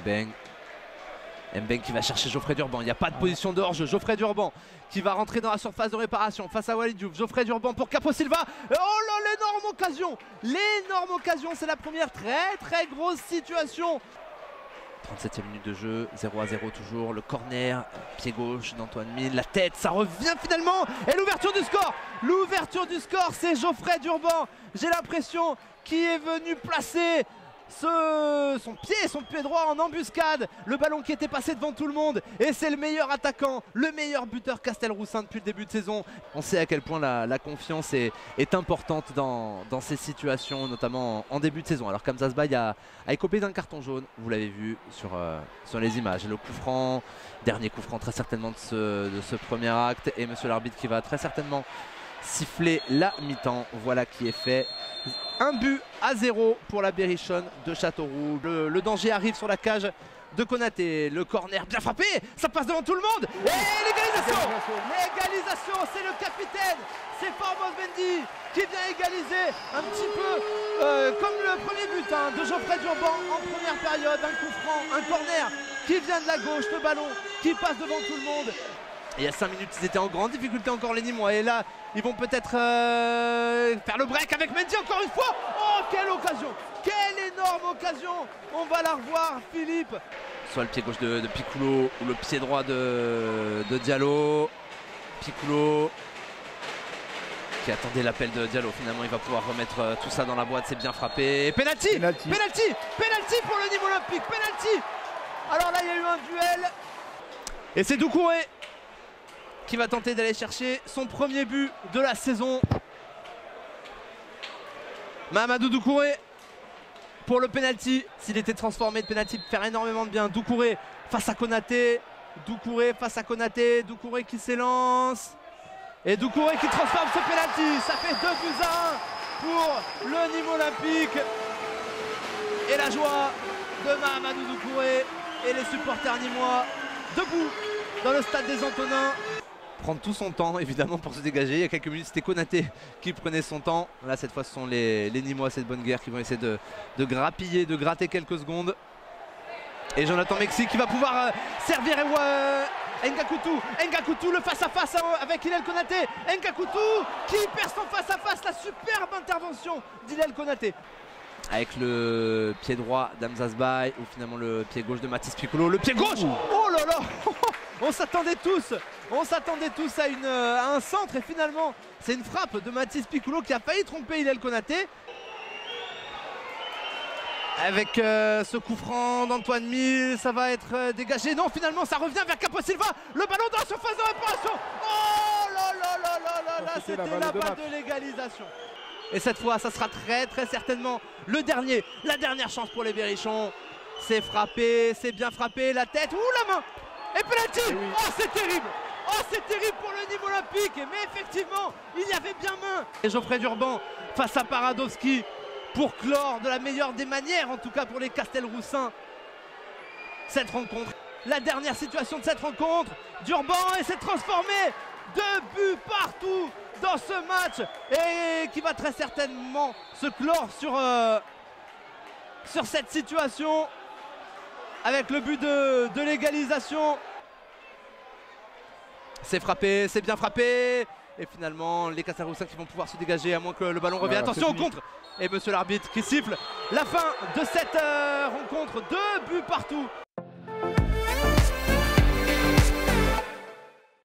Mbeng. Mbeng qui va chercher Geoffrey Durban, il n'y a pas de position de hors-jeu. Geoffrey Durban qui va rentrer dans la surface de réparation face à Walid Diouf. Geoffrey Durban pour Capo Silva. Oh là, l'énorme occasion! L'énorme occasion, c'est la première très grosse situation. 37e minute de jeu, 0-0 toujours, le corner, pied gauche d'Antoine Mille, la tête, ça revient finalement, et l'ouverture du score! L'ouverture du score, c'est Geoffrey Durban, j'ai l'impression, qui est venu placer son pied droit en embuscade, le ballon qui était passé devant tout le monde, et c'est le meilleur attaquant, le meilleur buteur Castelroussin depuis le début de saison. On sait à quel point la confiance est importante dans ces situations, notamment en début de saison. Alors Kamza Sbaye a écopé d'un carton jaune, vous l'avez vu sur les images. Le coup franc, dernier coup franc très certainement de ce premier acte, et monsieur l'arbitre qui va très certainement siffler la mi-temps. Voilà qui est fait. 1-0 pour la Berrichonne de Châteauroux. Le danger arrive sur la cage de Konaté. Le corner bien frappé, ça passe devant tout le monde. Et l'égalisation! L'égalisation, c'est le capitaine, c'est Formose Mendy qui vient égaliser un petit peu comme le premier but de Geoffrey Durban en première période. Un coup franc, un corner qui vient de la gauche, le ballon qui passe devant tout le monde. Et il y a 5 minutes, ils étaient en grande difficulté encore les Nîmois. Et là, ils vont peut-être faire le break avec Mendy encore une fois. Oh, quelle occasion! Quelle énorme occasion! On va la revoir, Philippe. Soit le pied gauche de Piccolo ou le pied droit de Diallo. Piccolo qui attendait l'appel de Diallo. Finalement, il va pouvoir remettre tout ça dans la boîte. C'est bien frappé. Penalty pour le Nîmes Olympique. Penalty! Alors là, il y a eu un duel. Et c'est Doucouré qui va tenter d'aller chercher son premier but de la saison. Mahamadou Doucouré pour le penalty. S'il était transformé, de penalty peut faire énormément de bien. Doucouré face à Konaté. Doucouré qui s'élance. Et Doucouré qui transforme ce penalty. Ça fait 2-1 pour le Nîmes Olympique. Et la joie de Mahamadou Doucouré et les supporters nîmois debout dans le stade des Antonins. Prendre tout son temps évidemment pour se dégager. Il y a quelques minutes c'était Konaté qui prenait son temps. Là cette fois ce sont les Nîmois, cette bonne guerre, qui vont essayer de grappiller, de gratter quelques secondes. Et Jonathan Mexi qui va pouvoir servir Ngakoutou, le face à face avec Hillel Konaté. Ngakoutou qui perd son face à face, la superbe intervention d'Hillel Konaté. Avec le pied droit d'Hamza Sbaye ou finalement le pied gauche de Mathis Piccolo. Le pied gauche! Oh là là! On s'attendait tous à un centre et finalement c'est une frappe de Mathis Piccolo qui a failli tromper Hillel Konaté. Avec ce coup franc d'Antoine Mille, ça va être dégagé. Non, finalement ça revient vers Capo Silva. Le ballon dans la surface de réparation. Oh là là là là là là, c'était la balle de l'égalisation. Et cette fois, ça sera très certainement la dernière chance pour les Berrichons. C'est frappé, c'est bien frappé, la tête, la main. Et penalty! Oui. Oh, c'est terrible! Oh, c'est terrible pour le Nîmes Olympique. Mais effectivement, il y avait bien main. Et Geoffrey Durban face à Paradowski pour clore de la meilleure des manières, en tout cas pour les Castelroussins, cette rencontre. La dernière situation de cette rencontre. Durban et s'est transformé. 2 buts partout dans ce match et qui va très certainement se clore sur cette situation avec le but de l'égalisation. C'est frappé, c'est bien frappé et finalement les Castelroussins qui vont pouvoir se dégager à moins que le ballon revienne. Attention au contre et monsieur l'arbitre qui siffle la fin de cette rencontre. 2 buts partout